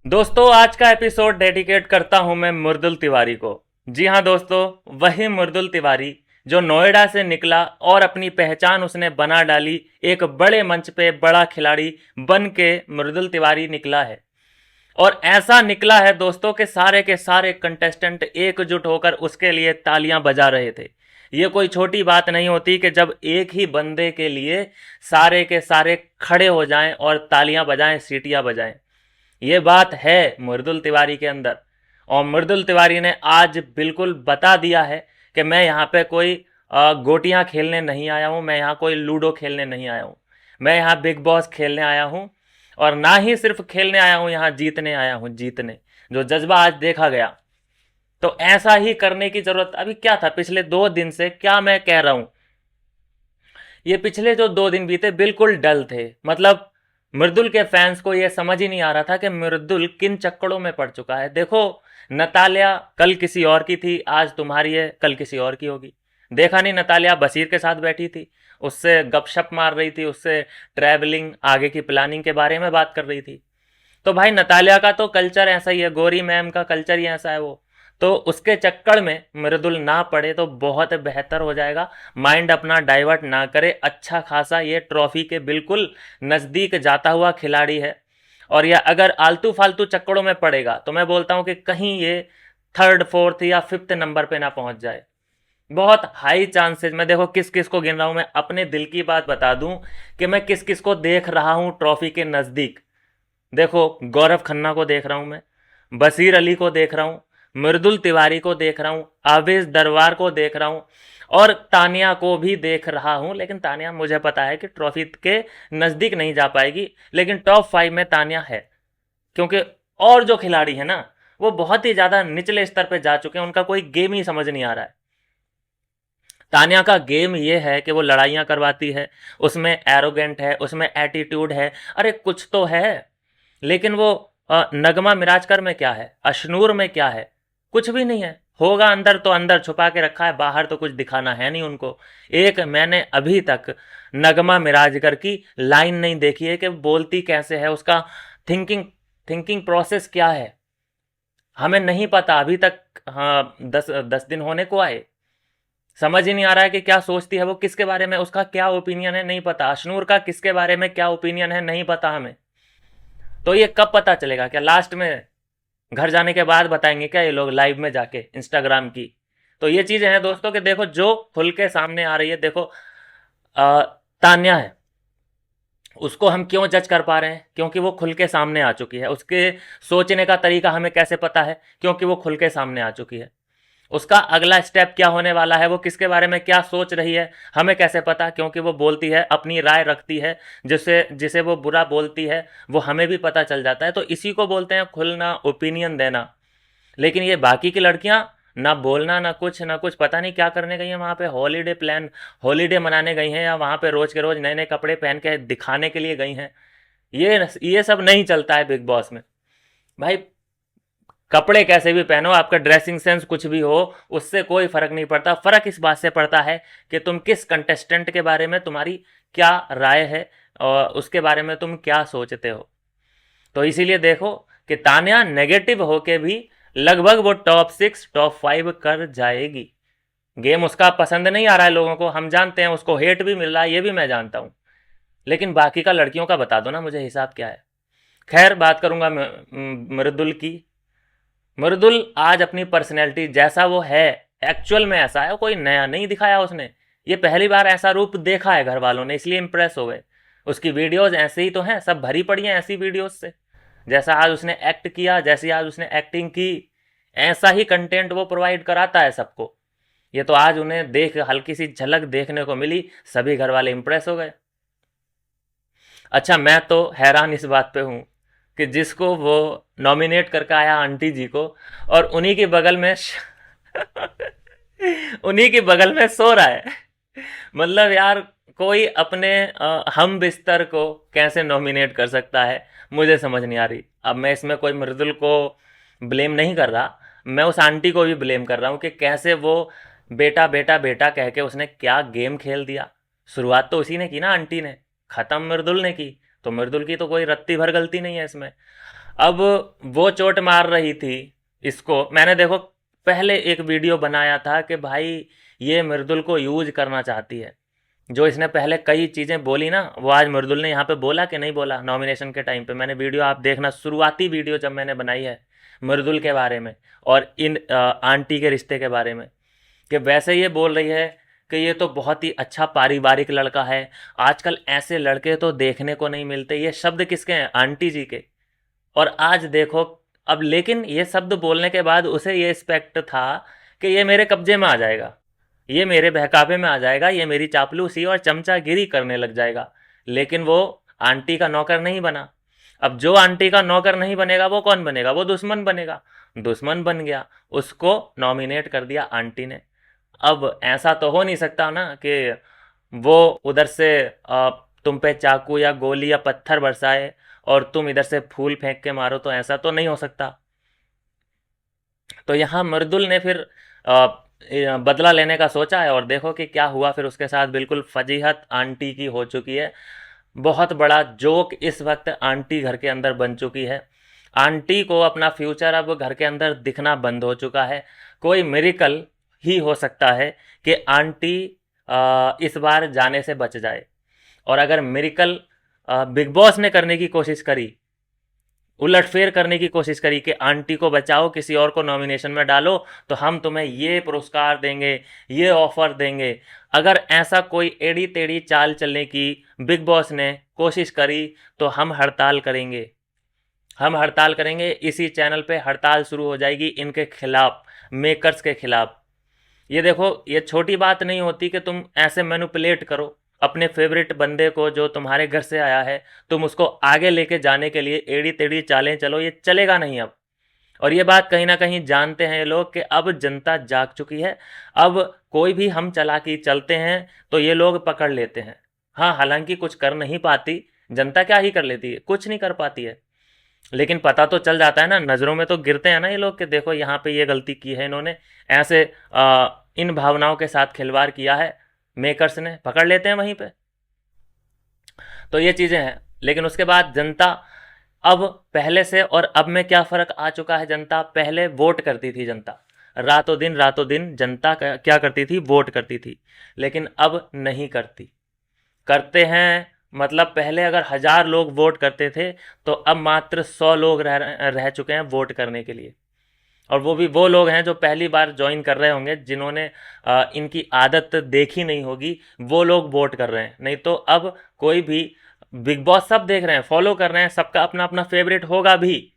दोस्तों, आज का एपिसोड डेडिकेट करता हूं मैं मुर्दुल तिवारी को। जी हाँ दोस्तों, वही मुर्दुल तिवारी जो नोएडा से निकला और अपनी पहचान उसने बना डाली। एक बड़े मंच पे बड़ा खिलाड़ी बन के मुर्दुल तिवारी निकला है। और ऐसा निकला है दोस्तों के सारे कंटेस्टेंट एकजुट होकर उसके लिए तालियां बजा रहे थे। ये कोई छोटी बात नहीं होती कि जब एक ही बंदे के लिए सारे के सारे खड़े हो जाएं और तालियां बजाएं, सीटियां बजाएं। ये बात है मुर्दुल तिवारी के अंदर। और मुर्दुल तिवारी ने आज बिल्कुल बता दिया है कि मैं यहाँ पे कोई गोटियां खेलने नहीं आया हूँ, मैं यहाँ कोई लूडो खेलने नहीं आया हूँ, मैं यहाँ बिग बॉस खेलने आया हूँ। और ना ही सिर्फ खेलने आया हूँ, यहाँ जीतने आया हूँ। जीतने जो जज्बा आज देखा गया, तो ऐसा ही करने की जरूरत अभी क्या था। पिछले 2 दिन से क्या मैं कह रहा हूँ, ये पिछले जो 2 दिन बीते बिल्कुल डल थे। मतलब मृदुल के फैंस को ये समझ ही नहीं आ रहा था कि मृदुल किन चक्करों में पड़ चुका है। देखो, नतालिया कल किसी और की थी, आज तुम्हारी है, कल किसी और की होगी। देखा नहीं, नतालिया बशीर के साथ बैठी थी, उससे गपशप मार रही थी, उससे ट्रैवलिंग आगे की प्लानिंग के बारे में बात कर रही थी। तो भाई नतालिया का तो कल्चर ऐसा ही है, गोरी मैम का कल्चर ही ऐसा है। वो तो उसके चक्कर में मृदुल ना पड़े तो बहुत बेहतर हो जाएगा। माइंड अपना डाइवर्ट ना करे। अच्छा खासा ये ट्रॉफी के बिल्कुल नज़दीक जाता हुआ खिलाड़ी है। और यह अगर आलतू फालतू चक्करों में पड़ेगा तो मैं बोलता हूं कि कहीं ये थर्ड फोर्थ या फिफ्थ नंबर पे ना पहुंच जाए। बहुत हाई चांसेस। मैं देखो किस किस को गिन रहा हूं, मैं अपने दिल की बात बता दूं कि मैं किस किस को देख रहा हूं ट्रॉफी के नज़दीक। देखो, गौरव खन्ना को देख रहा हूं मैं, बशीर अली को देख रहा हूं, मृदुल तिवारी को देख रहा हूं, आवेश दरबार को देख रहा हूं, और तानिया को भी देख रहा हूं। लेकिन तानिया मुझे पता है कि ट्रॉफी के नज़दीक नहीं जा पाएगी, लेकिन टॉप 5 में तानिया है। क्योंकि और जो खिलाड़ी है ना, वो बहुत ही ज़्यादा निचले स्तर पे जा चुके हैं, उनका कोई गेम ही समझ नहीं आ रहा है। तानिया का गेम ये है कि वो लड़ाइयाँ करवाती है, उसमें एरोगेंट है, उसमें एटीट्यूड है, अरे कुछ तो है। लेकिन वो नगमा मिराजकर में क्या है, अशनूर में क्या है, कुछ भी नहीं है। होगा अंदर तो अंदर छुपा के रखा है, बाहर तो कुछ दिखाना है नहीं उनको। एक मैंने अभी तक नगमा मिराजकर की लाइन नहीं देखी है कि बोलती कैसे है, उसका थिंकिंग थिंकिंग प्रोसेस क्या है, हमें नहीं पता अभी तक। हाँ, 10 10 दिन होने को आए, समझ ही नहीं आ रहा है कि क्या सोचती है वो, किसके बारे में उसका क्या ओपिनियन है नहीं पता, अशनूर का किसके बारे में क्या ओपिनियन है नहीं पता हमें। तो ये कब पता चलेगा? क्या लास्ट में घर जाने के बाद बताएंगे क्या ये लोग लाइव में जाके इंस्टाग्राम की? तो ये चीजें हैं दोस्तों कि देखो जो खुल के सामने आ रही है। देखो, तान्या है, उसको हम क्यों जज कर पा रहे हैं? क्योंकि वो खुल के सामने आ चुकी है। उसके सोचने का तरीका हमें कैसे पता है? क्योंकि वो खुल के सामने आ चुकी है। उसका अगला स्टेप क्या होने वाला है, वो किसके बारे में क्या सोच रही है, हमें कैसे पता? क्योंकि वो बोलती है, अपनी राय रखती है, जिसे जिसे वो बुरा बोलती है वो हमें भी पता चल जाता है। तो इसी को बोलते हैं खुलना, ओपिनियन देना। लेकिन ये बाकी की लड़कियां ना बोलना, ना कुछ, पता नहीं क्या करने गई हैं वहां पे। हॉलीडे मनाने गई हैं, या वहां पे रोज के रोज नए नए कपड़े पहन के दिखाने के लिए गई हैं। ये सब नहीं चलता है बिग बॉस में भाई। कपड़े कैसे भी पहनो, आपका ड्रेसिंग सेंस कुछ भी हो, उससे कोई फर्क नहीं पड़ता। फर्क इस बात से पड़ता है कि तुम किस कंटेस्टेंट के बारे में, तुम्हारी क्या राय है और उसके बारे में तुम क्या सोचते हो। तो इसीलिए देखो कि तान्या नेगेटिव होके भी लगभग वो टॉप 6 टॉप 5 कर जाएगी। गेम उसका पसंद नहीं आ रहा है लोगों को, हम जानते हैं, उसको हेट भी मिल रहा है, ये भी मैं जानता हूं। लेकिन बाकी का लड़कियों का बता दो ना मुझे हिसाब क्या है। खैर, बात करूंगा मृदुल की। मृदुल आज अपनी पर्सनैलिटी जैसा वो है, एक्चुअल में ऐसा है, कोई नया नहीं दिखाया उसने। ये पहली बार ऐसा रूप देखा है घर वालों ने, इसलिए इंप्रेस हो गए। उसकी वीडियोस ऐसे ही तो हैं, सब भरी पड़ी हैं ऐसी वीडियोस से। जैसा आज उसने एक्ट किया, जैसी आज उसने एक्टिंग की, ऐसा ही कंटेंट वो प्रोवाइड कराता है सबको। ये तो आज उन्हें देख हल्की सी झलक देखने को मिली, सभी घर वाले इंप्रेस हो गए। अच्छा, मैं तो हैरान इस बात पे हूँ कि जिसको वो नॉमिनेट करके आया आंटी जी को, और उन्हीं के बगल में उन्हीं के बगल में सो रहा है। मतलब यार, कोई अपने हम बिस्तर को कैसे नॉमिनेट कर सकता है, मुझे समझ नहीं आ रही। अब मैं इसमें कोई मृदुल को ब्लेम नहीं कर रहा, मैं उस आंटी को भी ब्लेम कर रहा हूँ कि कैसे वो बेटा बेटा बेटा कह के उसने क्या गेम खेल दिया। शुरुआत तो उसी ने की ना, आंटी ने। खत्म मृदुल ने की। तो मृदुल की तो कोई रत्ती भर गलती नहीं है इसमें। अब वो चोट मार रही थी इसको। मैंने देखो पहले एक वीडियो बनाया था कि भाई ये मृदुल को यूज करना चाहती है। जो इसने पहले कई चीज़ें बोली ना, वो आज मृदुल ने यहाँ पे बोला कि नहीं बोला नॉमिनेशन के टाइम पे। मैंने वीडियो आप देखना, शुरुआती वीडियो जब मैंने बनाई है मृदुल के बारे में और इन आंटी के रिश्ते के बारे में, कि वैसे ये बोल रही है कि ये तो बहुत ही अच्छा पारिवारिक लड़का है, आजकल ऐसे लड़के तो देखने को नहीं मिलते। ये शब्द किसके हैं? आंटी जी के। और आज देखो अब, लेकिन ये शब्द बोलने के बाद उसे ये एक्सपेक्ट था कि ये मेरे कब्जे में आ जाएगा, ये मेरे बहकावे में आ जाएगा, ये मेरी चापलूसी और चमचागिरी करने लग जाएगा। लेकिन वो आंटी का नौकर नहीं बना। अब जो आंटी का नौकर नहीं बनेगा वो कौन बनेगा? वो दुश्मन बनेगा। दुश्मन बन गया, उसको नॉमिनेट कर दिया आंटी ने। अब ऐसा तो हो नहीं सकता ना कि वो उधर से तुम पे चाकू या गोली या पत्थर बरसाए और तुम इधर से फूल फेंक के मारो, तो ऐसा तो नहीं हो सकता। तो यहाँ मर्दुल ने फिर बदला लेने का सोचा है और देखो कि क्या हुआ फिर उसके साथ। बिल्कुल फजीहत आंटी की हो चुकी है। बहुत बड़ा जोक इस वक्त आंटी घर के अंदर बन चुकी है। आंटी को अपना फ्यूचर अब घर के अंदर दिखना बंद हो चुका है। कोई मिरेकल ही हो सकता है कि आंटी इस बार जाने से बच जाए। और अगर मिरेकल बिग बॉस ने करने की कोशिश करी, उलटफेर करने की कोशिश करी कि आंटी को बचाओ, किसी और को नॉमिनेशन में डालो, तो हम तुम्हें ये पुरस्कार देंगे, ये ऑफर देंगे। अगर ऐसा कोई एड़ी टेढ़ी चाल चलने की बिग बॉस ने कोशिश करी तो हम हड़ताल करेंगे। हम हड़ताल करेंगे, इसी चैनल पे हड़ताल शुरू हो जाएगी इनके खिलाफ, मेकर्स के खिलाफ। ये देखो, ये छोटी बात नहीं होती कि तुम ऐसे मैनिपुलेट करो अपने फेवरेट बंदे को जो तुम्हारे घर से आया है, तुम उसको आगे लेके जाने के लिए एड़ी टेढ़ी चालें चलो, ये चलेगा नहीं अब। और ये बात कहीं ना कहीं जानते हैं ये लोग कि अब जनता जाग चुकी है। अब कोई भी हम चालाकी चलते हैं तो ये लोग पकड़ लेते हैं। हाँ, हालांकि कुछ कर नहीं पाती जनता, क्या ही कर लेती है, कुछ नहीं कर पाती है, लेकिन पता तो चल जाता है ना, नज़रों में तो गिरते हैं ना ये लोग कि देखो यहाँ पे ये गलती की है इन्होंने, ऐसे इन भावनाओं के साथ खिलवाड़ किया है मेकर्स ने, पकड़ लेते हैं वहीं पे। तो ये चीज़ें हैं। लेकिन उसके बाद जनता अब पहले से और अब में क्या फ़र्क आ चुका है? जनता पहले वोट करती थी, जनता रातों दिन जनता क्या करती थी? वोट करती थी। लेकिन अब नहीं करती। करते हैं मतलब पहले अगर 1000 लोग वोट करते थे तो अब मात्र 100 लोग रह चुके हैं वोट करने के लिए। और वो भी वो लोग हैं जो पहली बार ज्वाइन कर रहे होंगे, जिन्होंने इनकी आदत देखी नहीं होगी, वो लोग वोट कर रहे हैं। नहीं तो अब कोई भी, बिग बॉस सब देख रहे हैं, फॉलो कर रहे हैं, सबका अपना अपना फेवरेट होगा भी,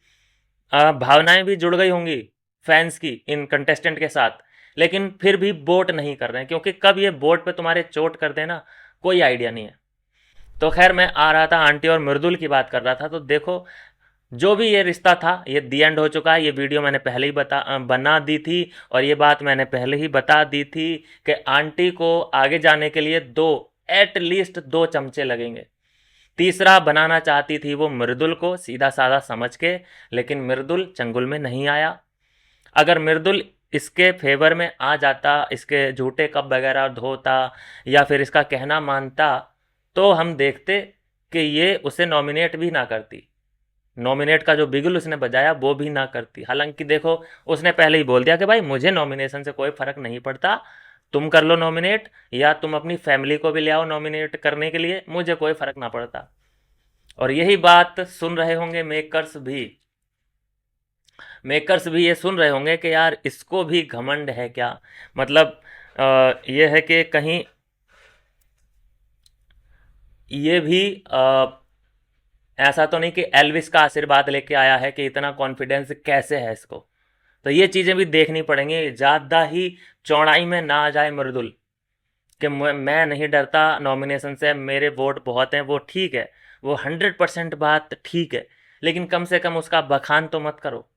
भावनाएं भी जुड़ गई होंगी फैंस की इन कंटेस्टेंट के साथ, लेकिन फिर भी वोट नहीं कर रहे हैं, क्योंकि कब ये वोट पे तुम्हारे चोट कर देना कोई आइडिया नहीं है। तो खैर, मैं आ रहा था आंटी और मृदुल की बात कर रहा था। तो देखो, जो भी ये रिश्ता था ये दी एंड हो चुका है। ये वीडियो मैंने पहले ही बना दी थी और ये बात मैंने पहले ही बता दी थी कि आंटी को आगे जाने के लिए एटलीस्ट 2 चमचे लगेंगे। तीसरा बनाना चाहती थी वो मृदुल को, सीधा साधा समझ के, लेकिन मृदुल चंगुल में नहीं आया। अगर मृदुल इसके फेवर में आ जाता, इसके झूठे कप वगैरह धोता या फिर इसका कहना मानता, तो हम देखते कि ये उसे नॉमिनेट भी ना करती, नॉमिनेट का जो बिगुल उसने बजाया वो भी ना करती। हालांकि देखो, उसने पहले ही बोल दिया कि भाई मुझे नॉमिनेशन से कोई फ़र्क नहीं पड़ता, तुम कर लो नॉमिनेट या तुम अपनी फैमिली को भी ले आओ नॉमिनेट करने के लिए, मुझे कोई फ़र्क ना पड़ता। और यही बात सुन रहे होंगे मेकर्स भी। मेकर्स भी ये सुन रहे होंगे कि यार इसको भी घमंड है क्या? मतलब ये है कि कहीं ये भी ऐसा तो नहीं कि एल्विस का आशीर्वाद लेके आया है कि इतना कॉन्फिडेंस कैसे है इसको। तो ये चीज़ें भी देखनी पड़ेंगी, ज़्यादा ही चौड़ाई में ना आ जाए मृदुल कि मैं नहीं डरता नॉमिनेशन से, मेरे वोट बहुत हैं। वो ठीक है, वो 100% बात ठीक है, लेकिन कम से कम उसका बखान तो मत करो।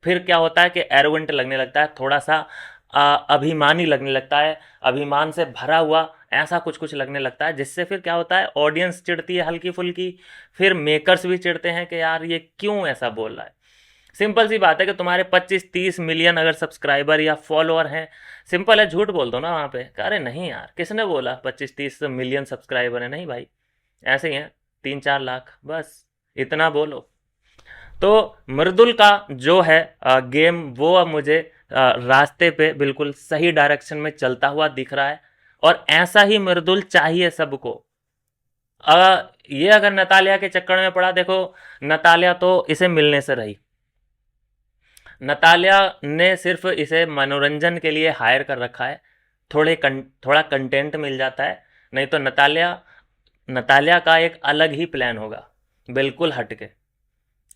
फिर क्या होता है कि एरोगेंट लगने लगता है, थोड़ा सा अभिमानी लगने लगता है, अभिमान से भरा हुआ ऐसा कुछ कुछ लगने लगता है, जिससे फिर क्या होता है, ऑडियंस चिढ़ती है हल्की फुल्की, फिर मेकर्स भी चिढ़ते हैं कि यार ये क्यों ऐसा बोल रहा है। सिंपल सी बात है कि तुम्हारे 25-30 मिलियन अगर सब्सक्राइबर या फॉलोअर हैं, सिंपल है, झूठ बोल दो ना वहाँ पे। अरे नहीं यार, किसने बोला 25-30 मिलियन सब्सक्राइबर है? नहीं भाई, ऐसे ही हैं 3-4 लाख, बस इतना बोलो। तो मृदुल का जो है गेम वो अब मुझे रास्ते पे बिल्कुल सही डायरेक्शन में चलता हुआ दिख रहा है, और ऐसा ही मृदुल चाहिए सबको। ये अगर नतालिया के चक्कर में पड़ा, देखो नतालिया तो इसे मिलने से रही। नतालिया ने सिर्फ इसे मनोरंजन के लिए हायर कर रखा है, थोड़ा कंटेंट मिल जाता है, नहीं तो नतालिया का एक अलग ही प्लान होगा, बिल्कुल हटके।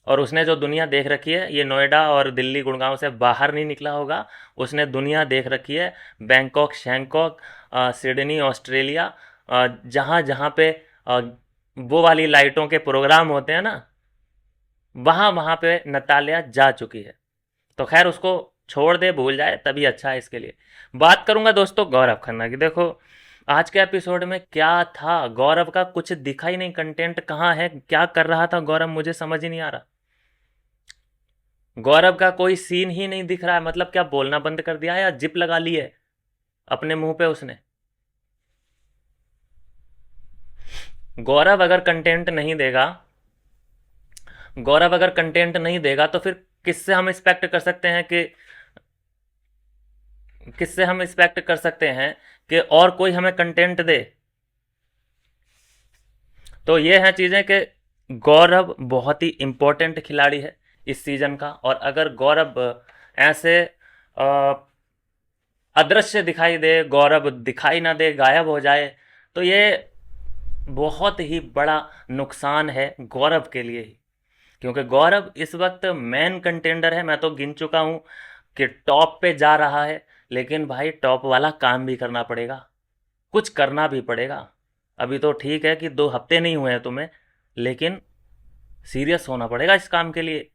और उसने जो दुनिया देख रखी है, ये नोएडा और दिल्ली गुड़गांव से बाहर नहीं निकला होगा। उसने दुनिया देख रखी है, बैंकॉक, शैंकॉक, सिडनी, ऑस्ट्रेलिया, जहाँ जहाँ पे वो वाली लाइटों के प्रोग्राम होते हैं ना, वहाँ वहाँ पे नतालिया जा चुकी है। तो खैर उसको छोड़ दे, भूल जाए, तभी अच्छा है इसके लिए। बात करूंगा दोस्तों गौरव खन्ना की। देखो आज के एपिसोड में क्या था, गौरव का कुछ दिखा ही नहीं, कंटेंट कहाँ है, क्या कर रहा था गौरव, मुझे समझ ही नहीं आ रहा। गौरव का कोई सीन ही नहीं दिख रहा है, मतलब क्या बोलना बंद कर दिया है या जिप लगा ली है अपने मुंह पे उसने। गौरव अगर कंटेंट नहीं देगा, गौरव अगर कंटेंट नहीं देगा तो फिर किससे हम एक्सपेक्ट कर सकते हैं कि किससे हम एक्सपेक्ट कर सकते हैं कि और कोई हमें कंटेंट दे। तो ये हैं चीज़ें कि गौरव बहुत ही इम्पोर्टेंट खिलाड़ी है इस सीज़न का, और अगर गौरव ऐसे अदृश्य दिखाई दे, गौरव दिखाई ना दे, गायब हो जाए, तो ये बहुत ही बड़ा नुकसान है गौरव के लिए ही। क्योंकि गौरव इस वक्त मेन कंटेंडर है, मैं तो गिन चुका हूँ कि टॉप पे जा रहा है, लेकिन भाई टॉप वाला काम भी करना पड़ेगा, कुछ करना भी पड़ेगा। अभी तो ठीक है कि 2 हफ्ते नहीं हुए हैं तुम्हें, लेकिन सीरियस होना पड़ेगा इस काम के लिए।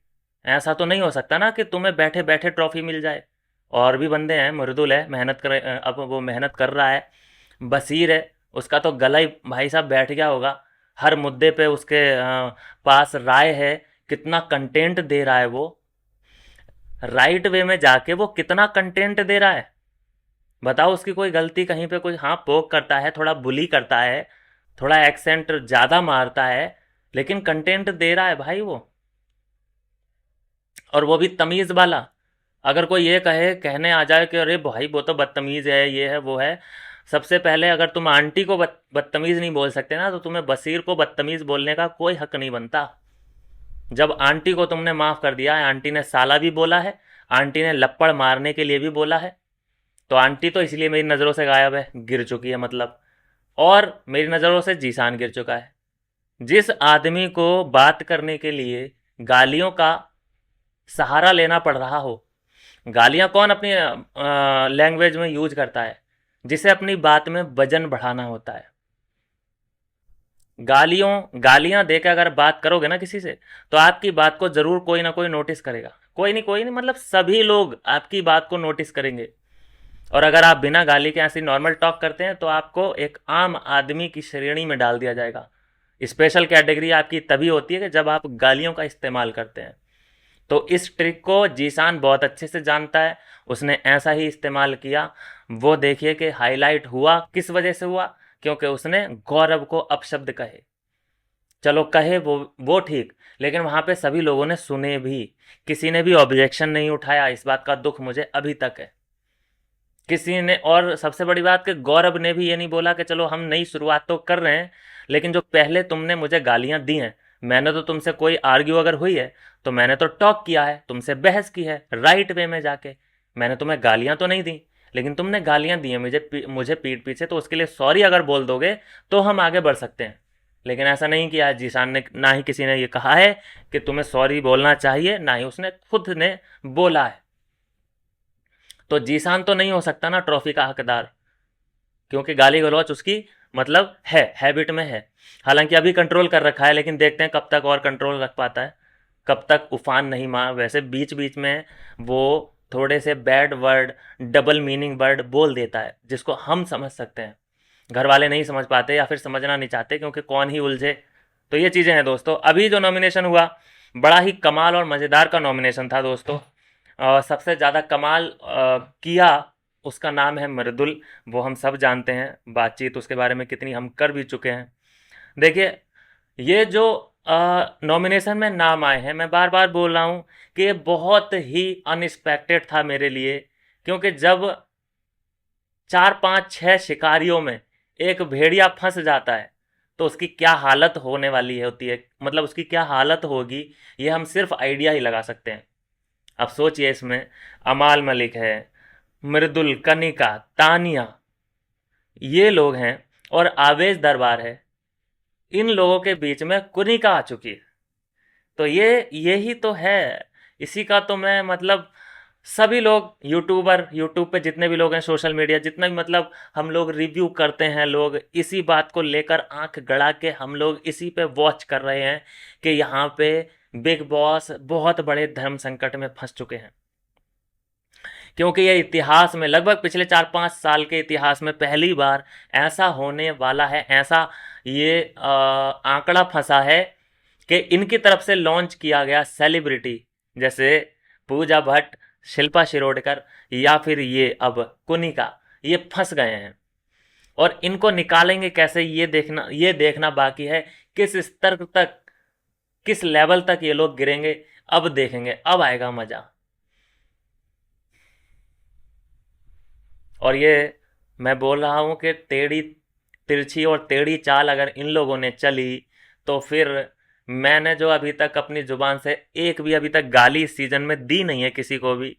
ऐसा तो नहीं हो सकता ना कि तुम्हें बैठे बैठे ट्रॉफी मिल जाए। और भी बंदे हैं, मृदुल है, मेहनत कर, अब वो मेहनत कर रहा है। बसीर है, उसका तो गला ही भाई साहब बैठ गया होगा, हर मुद्दे पे उसके पास राय है, कितना कंटेंट दे रहा है वो, राइट वे में जाके वो कितना कंटेंट दे रहा है। बताओ उसकी कोई गलती कहीं पे, कोई हाँ पोक करता है, थोड़ा बुली करता है, थोड़ा एक्सेंट ज़्यादा मारता है, लेकिन कंटेंट दे रहा है भाई वो, और वो भी तमीज़ वाला। अगर कोई ये कहने आ जाए कि अरे भाई वो तो बदतमीज़ है, ये है वो है, सबसे पहले अगर तुम आंटी को बदतमीज़ नहीं बोल सकते ना, तो तुम्हें बसीर को बदतमीज़ बोलने का कोई हक नहीं बनता। जब आंटी को तुमने माफ़ कर दिया है, आंटी ने साला भी बोला है, आंटी ने लप्पड़ मारने के लिए भी बोला है, तो आंटी तो इसलिए मेरी नज़रों से गायब है, गिर चुकी है मतलब, और मेरी नज़रों से जीसान गिर चुका है। जिस आदमी को बात करने के लिए गालियों का सहारा लेना पड़ रहा हो, गालियां कौन अपनी लैंग्वेज में यूज करता है, जिसे अपनी बात में वजन बढ़ाना होता है। गालियां देकर अगर बात करोगे ना किसी से, तो आपकी बात को जरूर कोई ना कोई नोटिस करेगा, कोई नहीं मतलब सभी लोग आपकी बात को नोटिस करेंगे। और अगर आप बिना गाली के ऐसी नॉर्मल टॉक करते हैं, तो आपको एक आम आदमी की श्रेणी में डाल दिया जाएगा। स्पेशल कैटेगरी आपकी तभी होती है कि जब आप गालियों का इस्तेमाल करते हैं। तो इस ट्रिक को जीसान बहुत अच्छे से जानता है, उसने ऐसा ही इस्तेमाल किया। वो देखिए कि हाईलाइट हुआ किस वजह से हुआ, क्योंकि उसने गौरव को अपशब्द कहे। चलो कहे वो ठीक, लेकिन वहाँ पे सभी लोगों ने सुने भी, किसी ने भी ऑब्जेक्शन नहीं उठाया। इस बात का दुख मुझे अभी तक है, किसी ने। और सबसे बड़ी बात कि गौरव ने भी ये नहीं बोला कि चलो हम नई शुरुआत तो कर रहे हैं, लेकिन जो पहले तुमने मुझे गालियां दी हैं, मैंने तो तुमसे कोई आर्ग्यू अगर हुई है तो मैंने तो टॉक किया है, तुमसे बहस की है राइट वे में जाके, मैंने तुम्हें गालियां तो नहीं दी, लेकिन तुमने गालियां दी हैं मुझे पीठ पीछे, तो उसके लिए सॉरी अगर बोल दोगे तो हम आगे बढ़ सकते हैं। लेकिन ऐसा नहीं किया है जीशान ने, ना ही किसी ने ये कहा है कि तुम्हें सॉरी बोलना चाहिए, ना ही उसने खुद ने बोला है। तो जीसान तो नहीं हो सकता ना ट्रॉफी का हकदार, क्योंकि गाली गलौच उसकी मतलब है, हैबिट में है। हालांकि अभी कंट्रोल कर रखा है, लेकिन देखते हैं कब तक और कंट्रोल रख पाता है, कब तक उफान नहीं मार। वैसे बीच बीच में वो थोड़े से bad word, double meaning word बोल देता है, जिसको हम समझ सकते हैं, घर वाले नहीं समझ पाते या फिर समझना नहीं चाहते, क्योंकि कौन ही उलझे। तो ये चीज़ें हैं दोस्तों। अभी जो नॉमिनेशन हुआ, बड़ा ही कमाल और मज़ेदार का नॉमिनेशन था दोस्तों। सबसे ज़्यादा कमाल किया, उसका नाम है मृदुल। वो हम सब जानते हैं, बातचीत उसके बारे में कितनी हम कर भी चुके हैं। देखिए, ये जो नॉमिनेशन में नाम आए हैं। मैं बार बार बोल रहा हूँ कि ये बहुत ही अनएक्सपेक्टेड था मेरे लिए, क्योंकि जब 4 5 6 शिकारियों में एक भेड़िया फंस जाता है तो उसकी क्या हालत होने वाली है होती है, मतलब उसकी क्या हालत होगी, ये हम सिर्फ आइडिया ही लगा सकते हैं। अब सोचिए, इसमें अमाल मलिक है, मृदुल, कनिका, तानिया, ये लोग हैं, और आवेश दरबार है। इन लोगों के बीच में कुनिका आ चुकी है। तो ये ही तो है। इसी का तो मैं मतलब, सभी लोग यूट्यूबर, यूट्यूब पे जितने भी लोग हैं, सोशल मीडिया जितने भी, मतलब हम लोग रिव्यू करते हैं, लोग इसी बात को लेकर आंख गड़ा के हम लोग इसी पे वॉच कर रहे हैं कि यहाँ पे बिग बॉस बहुत बड़े धर्म संकट में फंस चुके हैं। क्योंकि ये इतिहास में, लगभग पिछले 4 5 साल के इतिहास में पहली बार ऐसा होने वाला है, ऐसा ये आंकड़ा फंसा है कि इनकी तरफ से लॉन्च किया गया सेलिब्रिटी, जैसे पूजा भट्ट, शिल्पा शिरोडकर, या फिर ये अब कुनिका, ये फंस गए हैं। और इनको निकालेंगे कैसे, ये देखना बाकी है। किस स्तर तक, किस लेवल तक ये लोग गिरेंगे, अब देखेंगे, अब आएगा मजा। और ये मैं बोल रहा हूँ कि टेढ़ी तिरछी और टेढ़ी चाल अगर इन लोगों ने चली, तो फिर मैंने जो अभी तक अपनी ज़ुबान से एक भी अभी तक गाली इस सीज़न में दी नहीं है किसी को भी।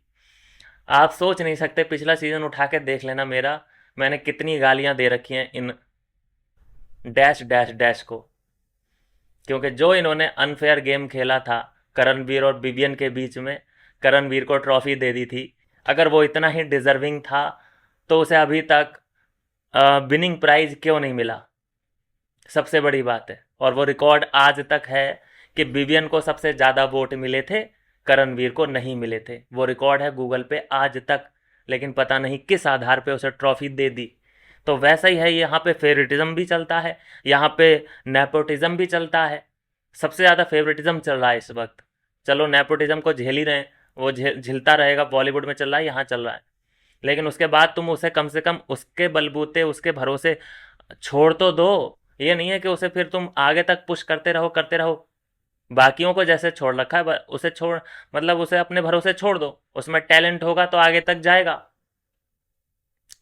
आप सोच नहीं सकते, पिछला सीज़न उठा के देख लेना मेरा, मैंने कितनी गालियां दे रखी हैं इन डैश डैश डैश को। क्योंकि जो इन्होंने अनफेयर गेम खेला था करणवीर और विवियन के बीच में, करणवीर को ट्रॉफी दे दी थी। अगर वो इतना ही डिज़र्विंग था तो उसे अभी तक विनिंग प्राइज क्यों नहीं मिला, सबसे बड़ी बात है। और वो रिकॉर्ड आज तक है कि विवियन को सबसे ज़्यादा वोट मिले थे, करणवीर को नहीं मिले थे। वो रिकॉर्ड है गूगल पे आज तक, लेकिन पता नहीं किस आधार पे उसे ट्रॉफी दे दी। तो वैसा ही है, यहाँ पे फेवरेटिज्म भी चलता है, यहाँ पे नेपोटिज्म भी चलता है। सबसे ज़्यादा फेवरेटिज्म चल रहा है इस वक्त। चलो नेपोटिज्म को झेल ही रहे हैं, वो झिलता रहेगा, बॉलीवुड में चल रहा है, यहाँ चल रहा है। लेकिन उसके बाद तुम उसे कम से कम उसके बलबूते, उसके भरोसे छोड़ तो दो। ये नहीं है कि उसे फिर तुम आगे तक पुश करते रहो करते रहो। बाकियों को जैसे छोड़ रखा है, उसे छोड़, मतलब उसे अपने भरोसे छोड़ दो। उसमें टैलेंट होगा तो आगे तक जाएगा,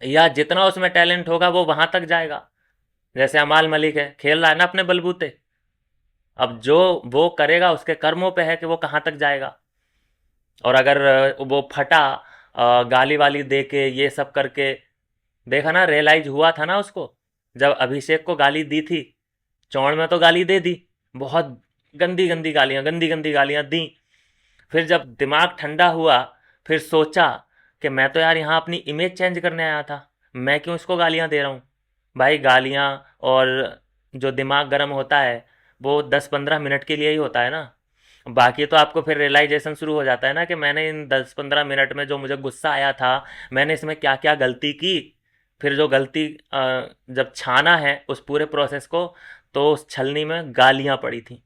या जितना उसमें टैलेंट होगा वो वहां तक जाएगा। जैसे अमाल मलिक है, खेल रहा है ना अपने बलबूते। अब जो वो करेगा उसके कर्मों पे है कि वो कहाँ तक जाएगा। और अगर वो फटा, गाली वाली दे के ये सब करके, देखा ना, रियलाइज हुआ था ना उसको, जब अभिषेक को गाली दी थी, चौड़ में तो गाली दे दी, बहुत गंदी गंदी गालियां दी। फिर जब दिमाग ठंडा हुआ, फिर सोचा कि मैं तो यार यहाँ अपनी इमेज चेंज करने आया था, मैं क्यों इसको गालियाँ दे रहा हूँ। भाई गालियाँ और जो दिमाग गर्म होता है वो 10 15 मिनट के लिए ही होता है ना। बाकी तो आपको फिर रियलाइजेशन शुरू हो जाता है ना कि मैंने इन 10 15 मिनट में जो मुझे गुस्सा आया था, मैंने इसमें क्या क्या गलती की। फिर जो गलती जब छाना है उस पूरे प्रोसेस को, तो उस छलनी में गालियाँ पड़ी थी।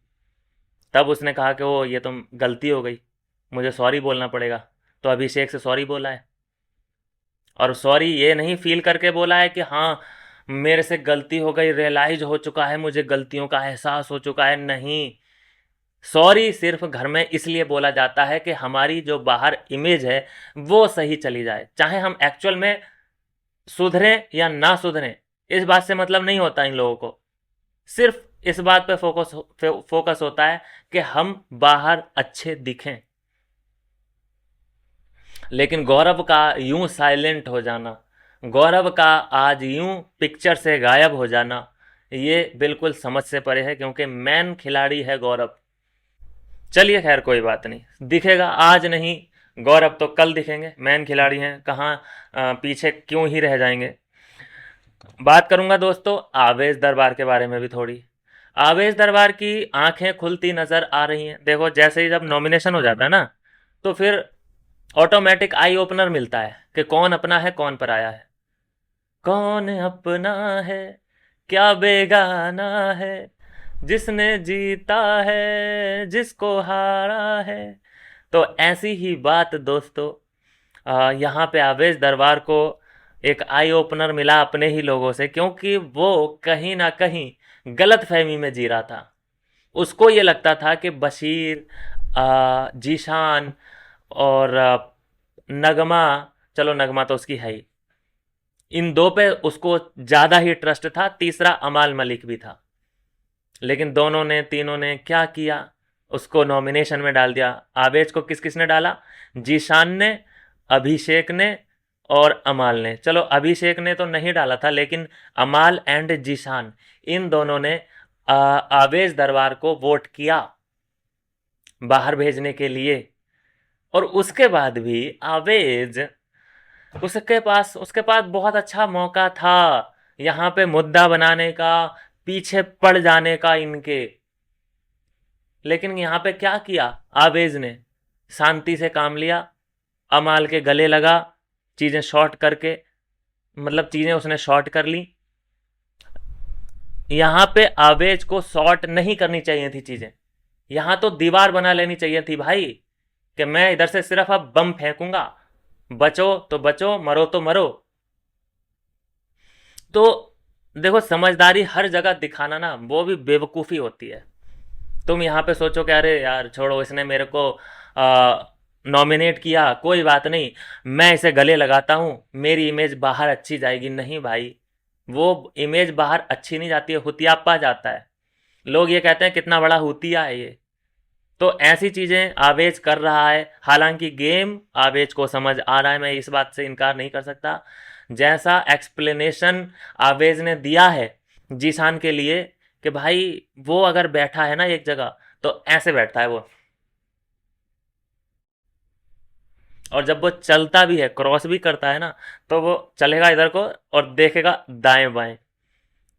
तब उसने कहा कि वो ये तो गलती हो गई, मुझे सॉरी बोलना पड़ेगा। तो अभिषेक से सॉरी बोला है, और सॉरी ये नहीं फील करके बोला है कि हाँ मेरे से गलती हो गई, रियलाइज हो चुका है, मुझे गलतियों का एहसास हो चुका है। नहीं, सॉरी सिर्फ घर में इसलिए बोला जाता है कि हमारी जो बाहर इमेज है वो सही चली जाए। चाहे हम एक्चुअल में सुधरें या ना सुधरें, इस बात से मतलब नहीं होता इन लोगों को। सिर्फ इस बात पे फोकस होता है कि हम बाहर अच्छे दिखें। लेकिन गौरव का यूं साइलेंट हो जाना, गौरव का आज यूं पिक्चर से गायब हो जाना, ये बिल्कुल समझ से परे है, क्योंकि मैन खिलाड़ी है गौरव। चलिए खैर कोई बात नहीं, दिखेगा आज नहीं, गौरव तो कल दिखेंगे। मैन खिलाड़ी हैं, कहाँ पीछे क्यों ही रह जाएंगे। बात करूंगा दोस्तों आवेश दरबार के बारे में भी थोड़ी। आवेश दरबार की आंखें खुलती नजर आ रही हैं। देखो, जैसे ही जब नॉमिनेशन हो जाता है ना, तो फिर ऑटोमेटिक आई ओपनर मिलता है कि कौन अपना है कौन पराया है, कौन अपना है क्या बेगाना है, जिसने जीता है जिसको हारा है। तो ऐसी ही बात दोस्तों, यहाँ पे आवेश दरबार को एक आई ओपनर मिला अपने ही लोगों से, क्योंकि वो कहीं ना कहीं गलत फहमी में जी रहा था। उसको ये लगता था कि बशीर, जीशान और नगमा, चलो नगमा तो उसकी है ही, इन दो पे उसको ज़्यादा ही ट्रस्ट था, तीसरा अमाल मलिक भी था। लेकिन दोनों ने, तीनों ने क्या किया, उसको नॉमिनेशन में डाल दिया। आवेज को किस किसने डाला? जीशान ने, अभिषेक ने और अमाल ने। चलो अभिषेक ने तो नहीं डाला था, लेकिन अमाल एंड जीशान, इन दोनों ने आवेज दरबार को वोट किया बाहर भेजने के लिए। और उसके बाद भी आवेज, उसके पास बहुत अच्छा मौका था यहाँ पे मुद्दा बनाने का, पीछे पड़ जाने का इनके। लेकिन यहाँ पे क्या किया आवेज ने? शांति से काम लिया, अमाल के गले लगा, चीजें शॉर्ट करके, मतलब चीजें उसने शॉर्ट कर ली। यहाँ पे आवेज को शॉर्ट नहीं करनी चाहिए थी चीजें, यहाँ तो दीवार बना लेनी चाहिए थी भाई, कि मैं इधर से सिर्फ अब बम फेंकूंगा, बचो तो बचो, मरो तो मरो। तो देखो, समझदारी हर जगह दिखाना ना, वो भी बेवकूफ़ी होती है। तुम यहाँ पे सोचो कि अरे यार छोड़ो, इसने मेरे को नॉमिनेट किया, कोई बात नहीं, मैं इसे गले लगाता हूँ, मेरी इमेज बाहर अच्छी जाएगी। नहीं भाई, वो इमेज बाहर अच्छी नहीं जाती है, हुतियापा जाता है। लोग ये कहते हैं कितना बड़ा हुतिया है ये। तो ऐसी चीज़ें आवेज कर रहा है, हालांकि गेम आवेज को समझ आ रहा है, मैं इस बात से इनकार नहीं कर सकता। जैसा एक्सप्लेनेशन आवेज ने दिया है जीशान के लिए, कि भाई वो अगर बैठा है ना एक जगह, तो ऐसे बैठता है वो, और जब वो चलता भी है, क्रॉस भी करता है ना, तो वो चलेगा इधर को और देखेगा दाएं बाएं।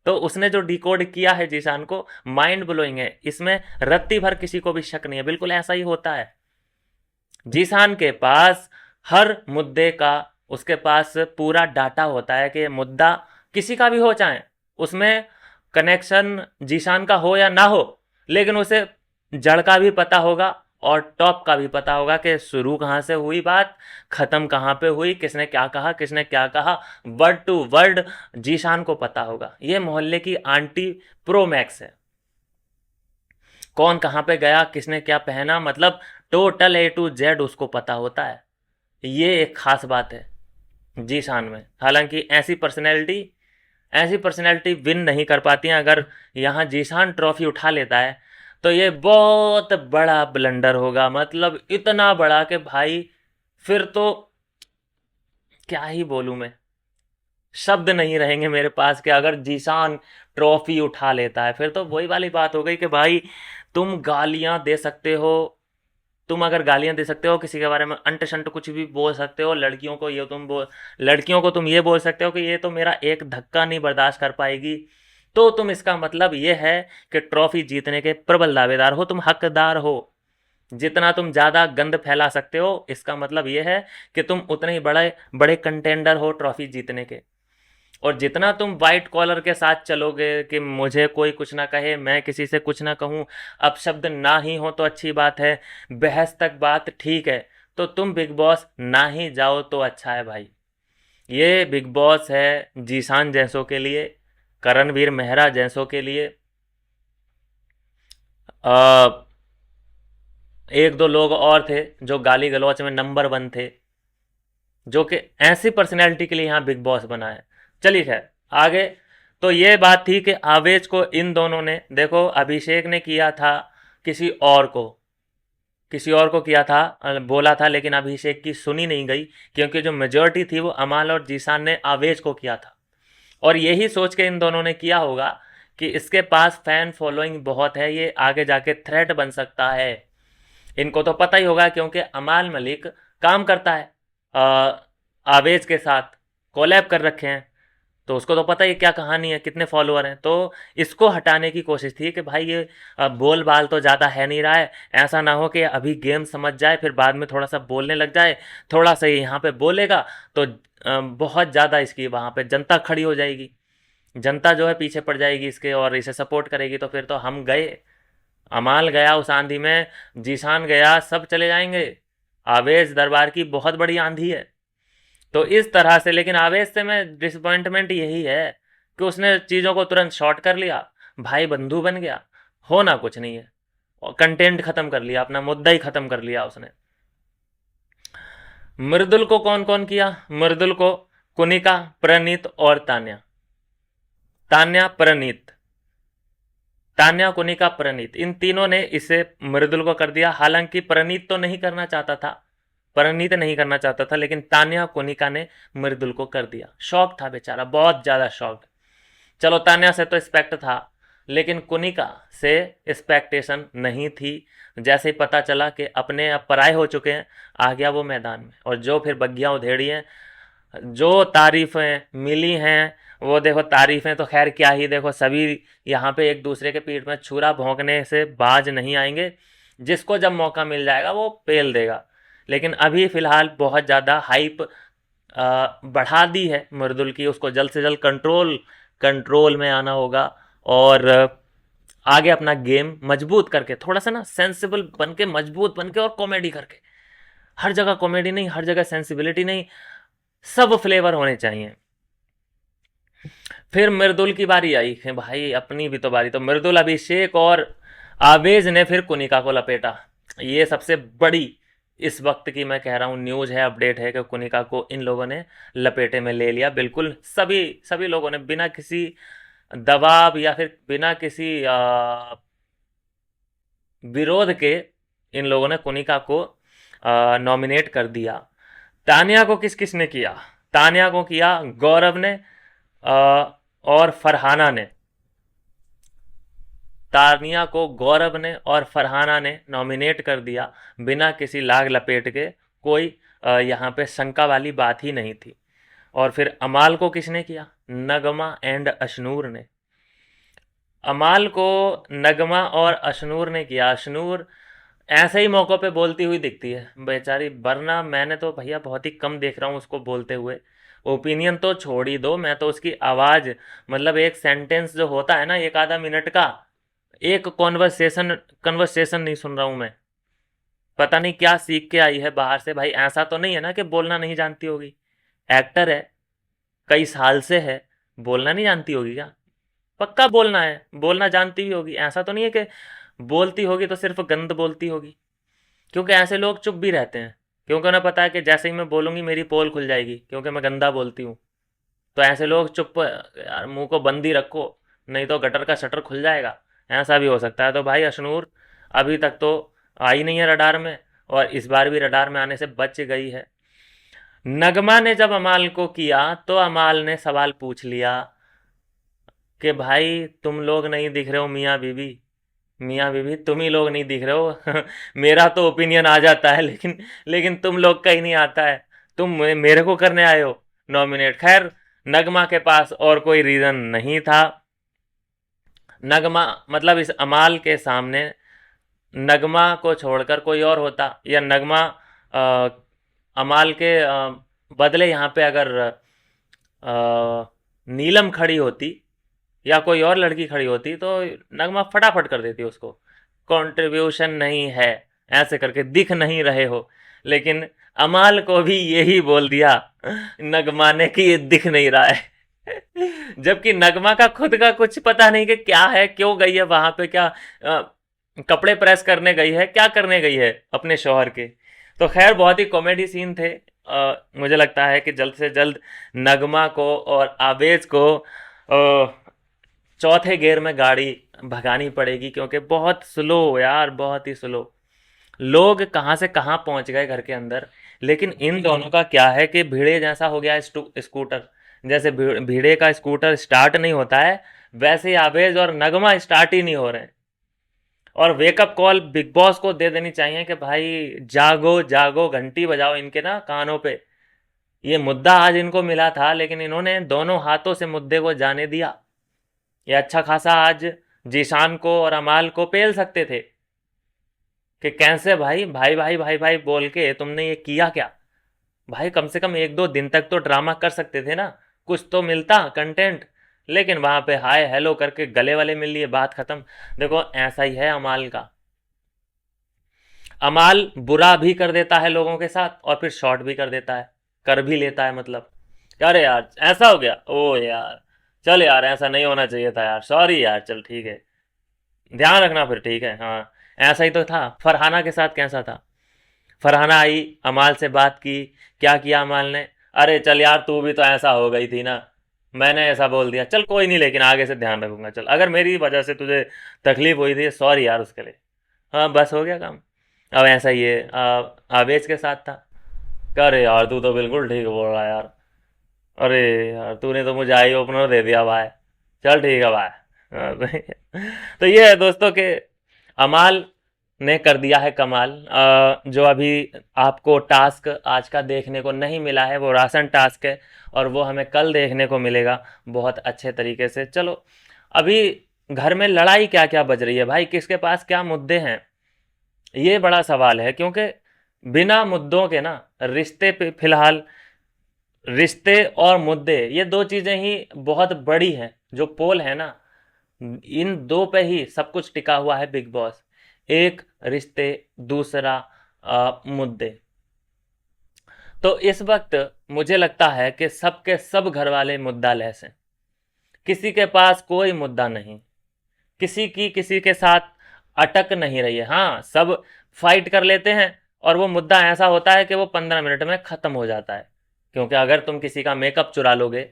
तो उसने जो डिकोड किया है जीशान को, माइंड ब्लोइंग है, इसमें रत्ती भर किसी को भी शक नहीं है, बिल्कुल ऐसा ही होता है। जीशान के पास हर मुद्दे का, उसके पास पूरा डाटा होता है कि मुद्दा किसी का भी हो, चाहे उसमें कनेक्शन जीशान का हो या ना हो, लेकिन उसे जड़ का भी पता होगा और टॉप का भी पता होगा कि शुरू कहाँ से हुई बात, ख़त्म कहाँ पे हुई, किसने क्या कहा, किसने क्या कहा, वर्ड टू वर्ड जीशान को पता होगा। ये मोहल्ले की आंटी प्रो मैक्स है, कौन कहाँ पे गया, किसने क्या पहना, मतलब टोटल A to Z उसको पता होता है। ये एक खास बात है जीशान में। हालांकि ऐसी पर्सनैलिटी विन नहीं कर पाती हैं। अगर यहाँ जीशान ट्रॉफी उठा लेता है तो ये बहुत बड़ा ब्लंडर होगा, मतलब इतना बड़ा कि भाई फिर तो क्या ही बोलूँ मैं, शब्द नहीं रहेंगे मेरे पास कि अगर जीशान ट्रॉफी उठा लेता है। फिर तो वही वाली बात हो गई कि भाई तुम गालियां दे सकते हो, तुम अगर गालियां दे सकते हो, किसी के बारे में अंट शंट कुछ भी बोल सकते हो, लड़कियों को तुम ये बोल सकते हो कि ये तो मेरा एक धक्का नहीं बर्दाश्त कर पाएगी, तो तुम, इसका मतलब ये है कि ट्रॉफी जीतने के प्रबल दावेदार हो, तुम हकदार हो। जितना तुम ज़्यादा गंद फैला सकते हो, इसका मतलब ये है कि तुम उतने ही बड़े बड़े कंटेंडर हो ट्रॉफी जीतने के। और जितना तुम वाइट कॉलर के साथ चलोगे कि मुझे कोई कुछ ना कहे, मैं किसी से कुछ ना कहूँ, अपशब्द ना ही हो तो अच्छी बात है, बहस तक बात ठीक है, तो तुम बिग बॉस ना ही जाओ तो अच्छा है भाई। ये बिग बॉस है जीशान जैसों के लिए, करणवीर मेहरा जैसों के लिए, एक दो लोग और थे जो गाली गलौच में नंबर 1 थे, जो कि ऐसी पर्सनैलिटी के लिए यहाँ बिग बॉस बना है। चलिए खैर आगे। तो ये बात थी कि आवेज को इन दोनों ने, देखो अभिषेक ने किया था किसी और को किया था, बोला था, लेकिन अभिषेक की सुनी नहीं गई, क्योंकि जो मेजोरिटी थी वो अमाल और जीशान ने आवेज को किया था। और यही सोच के इन दोनों ने किया होगा कि इसके पास फैन फॉलोइंग बहुत है, ये आगे जाके थ्रेट बन सकता है। इनको तो पता ही होगा, क्योंकि अमाल मलिक काम करता है आवेज के साथ, कोलैब कर रखे हैं, तो उसको तो पता ही क्या कहानी है, कितने फॉलोअर हैं। तो इसको हटाने की कोशिश थी कि भाई ये बोल बाल तो ज़्यादा है नहीं रहा है, ऐसा ना हो कि अभी गेम समझ जाए, फिर बाद में थोड़ा सा बोलने लग जाए, थोड़ा सा यहाँ पे बोलेगा तो बहुत ज़्यादा इसकी वहाँ पे जनता खड़ी हो जाएगी, जनता जो है पीछे पड़ जाएगी इसके और इसे सपोर्ट करेगी, तो फिर तो हम गए, अमाल गया उस आंधी में, जीशान गया, सब चले जाएंगे। आवेश दरबार की बहुत बड़ी आंधी है। तो इस तरह से, लेकिन आवेश से मैं डिसअपॉइंटमेंट यही है कि उसने चीज़ों को तुरंत शॉर्ट कर लिया, भाई बंधु बन गया, होना कुछ नहीं है, और कंटेंट खत्म कर लिया, अपना मुद्दा ही खत्म कर लिया उसने। मृदुल को कौन कौन किया? मृदुल को कुनिका, प्रणीत और तान्या। तान्या, प्रणीत, तान्या, कुनिका, प्रणीत, इन तीनों ने इसे मृदुल को कर दिया। हालांकि प्रणीत तो नहीं करना चाहता था, प्रणीत नहीं करना चाहता था, लेकिन तान्या, कुनिका ने मृदुल को कर दिया। शौक था बेचारा, बहुत ज्यादा शौक। चलो तान्या से तो एक्सपेक्ट था, लेकिन कुनिका से एक्सपेक्टेशन नहीं थी। जैसे ही पता चला कि अपने अब पराए हो चुके हैं, आ गया वो मैदान में, और जो फिर बग्गियां उधेड़ी हैं, जो तारीफें मिली हैं, वो देखो तारीफें तो खैर क्या ही, देखो सभी यहाँ पे एक दूसरे के पीठ में छुरा भोंकने से बाज नहीं आएंगे। जिसको जब मौका मिल जाएगा वो पेल देगा। लेकिन अभी फिलहाल बहुत ज़्यादा हाइप बढ़ा दी है मृदुल की, उसको जल्द से जल्द कंट्रोल में आना होगा, और आगे अपना गेम मजबूत करके, थोड़ा सा ना सेंसिबल बन के, मजबूत बन के, और कॉमेडी करके। हर जगह कॉमेडी नहीं, हर जगह सेंसिबिलिटी नहीं, सब फ्लेवर होने चाहिए। फिर मृदुल की बारी आई है भाई, अपनी भी तो बारी। तो मृदुल, अभिषेक और आवेज ने फिर कुनिका को लपेटा। ये सबसे बड़ी इस वक्त की मैं कह रहा हूँ न्यूज है, अपडेट है, कि कुनिका को इन लोगों ने लपेटे में ले लिया। बिल्कुल सभी सभी लोगों ने बिना किसी दबाव या फिर बिना किसी विरोध के इन लोगों ने कुनिका को नॉमिनेट कर दिया। तान्या को किस किस ने किया? तान्या को किया गौरव ने और फरहाना ने। तान्या को गौरव ने और फरहाना ने नॉमिनेट कर दिया, बिना किसी लाग लपेट के। कोई यहाँ पे शंका वाली बात ही नहीं थी। और फिर अमाल को किसने किया? नगमा एंड अशनूर ने। अमाल को नगमा और अशनूर ने किया। अशनूर ऐसे ही मौक़ों पे बोलती हुई दिखती है बेचारी, वरना मैंने तो भैया बहुत ही कम देख रहा हूँ उसको बोलते हुए। ओपिनियन तो छोड़ ही दो, मैं तो उसकी आवाज़, मतलब एक सेंटेंस जो होता है ना एक आधा मिनट का, एक कन्वर्सेशन नहीं सुन रहा हूँ मैं। पता नहीं क्या सीख के आई है बाहर से भाई। ऐसा तो नहीं है ना कि बोलना नहीं जानती होगी? एक्टर है, कई साल से है, बोलना नहीं जानती होगी क्या? पक्का बोलना है, बोलना जानती भी होगी। ऐसा तो नहीं है कि बोलती होगी तो सिर्फ गंद बोलती होगी, क्योंकि ऐसे लोग चुप भी रहते हैं, क्योंकि उन्हें पता है कि जैसे ही मैं बोलूँगी मेरी पोल खुल जाएगी, क्योंकि मैं गंदा बोलती हूँ। तो ऐसे लोग चुप, यार मुंह को बंद ही रखो, नहीं तो गटर का शटर खुल जाएगा। ऐसा भी हो सकता है। तो भाई अशनूर अभी तक तो आई नहीं है रडार में, और इस बार भी रडार में आने से बच गई है। नगमा ने जब अमाल को किया तो अमाल ने सवाल पूछ लिया कि भाई तुम लोग नहीं दिख रहे हो मियाँ बीबी, मियाँ बीबी तुम ही लोग नहीं दिख रहे हो। मेरा तो ओपिनियन आ जाता है, लेकिन तुम लोग का ही नहीं आता है। तुम मेरे को करने आए हो नॉमिनेट। खैर नगमा के पास और कोई रीज़न नहीं था। नगमा, मतलब इस अमाल के सामने नगमा को छोड़कर कोई और होता, या नगमा अमाल के बदले यहाँ पे अगर नीलम खड़ी होती या कोई और लड़की खड़ी होती, तो नगमा फटाफट कर देती उसको। कंट्रीब्यूशन नहीं है ऐसे करके, दिख नहीं रहे हो। लेकिन अमाल को भी यही बोल दिया नगमा ने कि ये दिख नहीं रहा है। जबकि नगमा का खुद का कुछ पता नहीं कि क्या है, क्यों गई है वहां पे, क्या कपड़े प्रेस करने गई है, क्या करने गई है अपने शौहर के। तो खैर बहुत ही कॉमेडी सीन थे। मुझे लगता है कि जल्द से जल्द नगमा को और आवेज को चौथे गियर में गाड़ी भगानी पड़ेगी, क्योंकि बहुत स्लो यार, बहुत ही स्लो। लोग कहाँ से कहाँ पहुंच गए घर के अंदर। लेकिन इन दोनों का क्या है कि भिड़े जैसा हो गया है स्कूटर। जैसे भिड़े का स्कूटर स्टार्ट नहीं होता है, वैसे ही आवेज और नगमा स्टार्ट ही नहीं हो रहे हैं। और वेकअप कॉल बिग बॉस को दे देनी चाहिए कि भाई जागो जागो, घंटी बजाओ इनके ना कानों पे। ये मुद्दा आज इनको मिला था, लेकिन इन्होंने दोनों हाथों से मुद्दे को जाने दिया। ये अच्छा खासा आज जीशान को और अमाल को पेल सकते थे कि कैसे भाई भाई भाई भाई भाई बोल के तुमने ये किया क्या। भाई कम से कम एक दो दिन तक तो ड्रामा कर सकते थे ना, कुछ तो मिलता कंटेंट। लेकिन वहां पे हाय हेलो करके गले वाले मिल लिए, बात खत्म। देखो ऐसा ही है अमाल का। अमाल बुरा भी कर देता है लोगों के साथ, और फिर शॉर्ट भी कर देता है, कर भी लेता है मतलब। अरे यार ऐसा हो गया, ओ यार चल यार ऐसा नहीं होना चाहिए था यार, सॉरी यार, चल ठीक है। ध्यान रखना फिर, ठीक है। हाँ, ऐसा ही तो था। फरहाना के साथ कैसा था? फरहाना आई, अमाल से बात की, क्या किया अमाल ने? अरे चल यार, तू भी तो ऐसा हो गई थी ना, मैंने ऐसा बोल दिया, चल कोई नहीं, लेकिन आगे से ध्यान रखूंगा, चल अगर मेरी वजह से तुझे तकलीफ हुई थी, सॉरी यार उसके लिए। हाँ, बस हो गया काम। अब ऐसा ही है आवेश के साथ था। अरे यार तू तो बिल्कुल ठीक बोल रहा है यार। अरे यार तूने तो मुझे आई ओपनर दे दिया भाई। चल ठीक है भाई। तो ये है दोस्तों के अमाल ने कर दिया है कमाल। जो अभी आपको टास्क आज का देखने को नहीं मिला है वो राशन टास्क है, और वो हमें कल देखने को मिलेगा बहुत अच्छे तरीके से। चलो, अभी घर में लड़ाई क्या क्या बज रही है भाई, किसके पास क्या मुद्दे हैं, ये बड़ा सवाल है। क्योंकि बिना मुद्दों के ना रिश्ते पे फिलहाल, रिश्ते और मुद्दे ये दो चीजें ही बहुत बड़ी हैं, जो पोल है ना, इन दो पे ही सब कुछ टिका हुआ है बिग बॉस। एक रिश्ते, दूसरा मुद्दे। तो इस वक्त मुझे लगता है कि सबके सब घर वाले मुद्दा लेस हैं, किसी के पास कोई मुद्दा नहीं, किसी की किसी के साथ अटक नहीं रही है। हाँ, सब फाइट कर लेते हैं, और वो मुद्दा ऐसा होता है कि वो 15 मिनट में ख़त्म हो जाता है। क्योंकि अगर तुम किसी का मेकअप चुरा लोगे,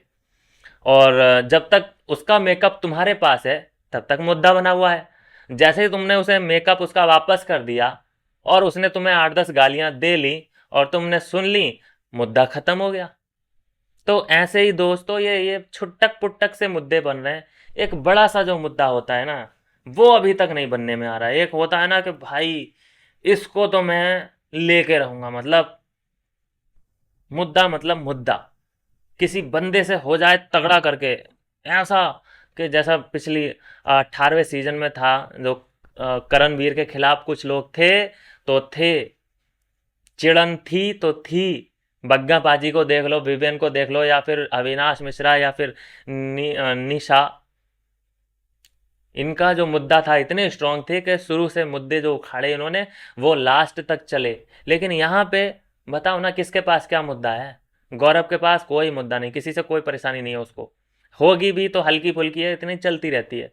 और जब तक उसका मेकअप तुम्हारे पास है तब तक मुद्दा बना हुआ है। जैसे ही तुमने उसे मेकअप उसका वापस कर दिया, और उसने तुम्हें 8-10 गालियां दे ली और तुमने सुन ली, मुद्दा खत्म हो गया। तो ऐसे ही दोस्तों ये छुट्टक पुट्टक से मुद्दे बन रहे हैं। एक बड़ा सा जो मुद्दा होता है ना, वो अभी तक नहीं बनने में आ रहा है। एक होता है ना कि भाई इसको तो मैं लेके रहूंगा, मतलब मुद्दा, मतलब मुद्दा किसी बंदे से हो जाए तगड़ा करके, ऐसा कि जैसा पिछली 18वें सीजन में था, जो करणवीर के खिलाफ कुछ लोग थे तो थे, चिड़न थी तो थी। बग्गा पाजी को देख लो, विवेन को देख लो, या फिर अविनाश मिश्रा, या फिर निशा, इनका जो मुद्दा था इतने स्ट्रांग थे कि शुरू से मुद्दे जो उखाड़े इन्होंने वो लास्ट तक चले। लेकिन यहाँ पे बताओ ना, किसके पास क्या मुद्दा है? गौरव के पास कोई मुद्दा नहीं, किसी से कोई परेशानी नहीं है उसको, होगी भी तो हल्की फुल्की है, इतनी चलती रहती है।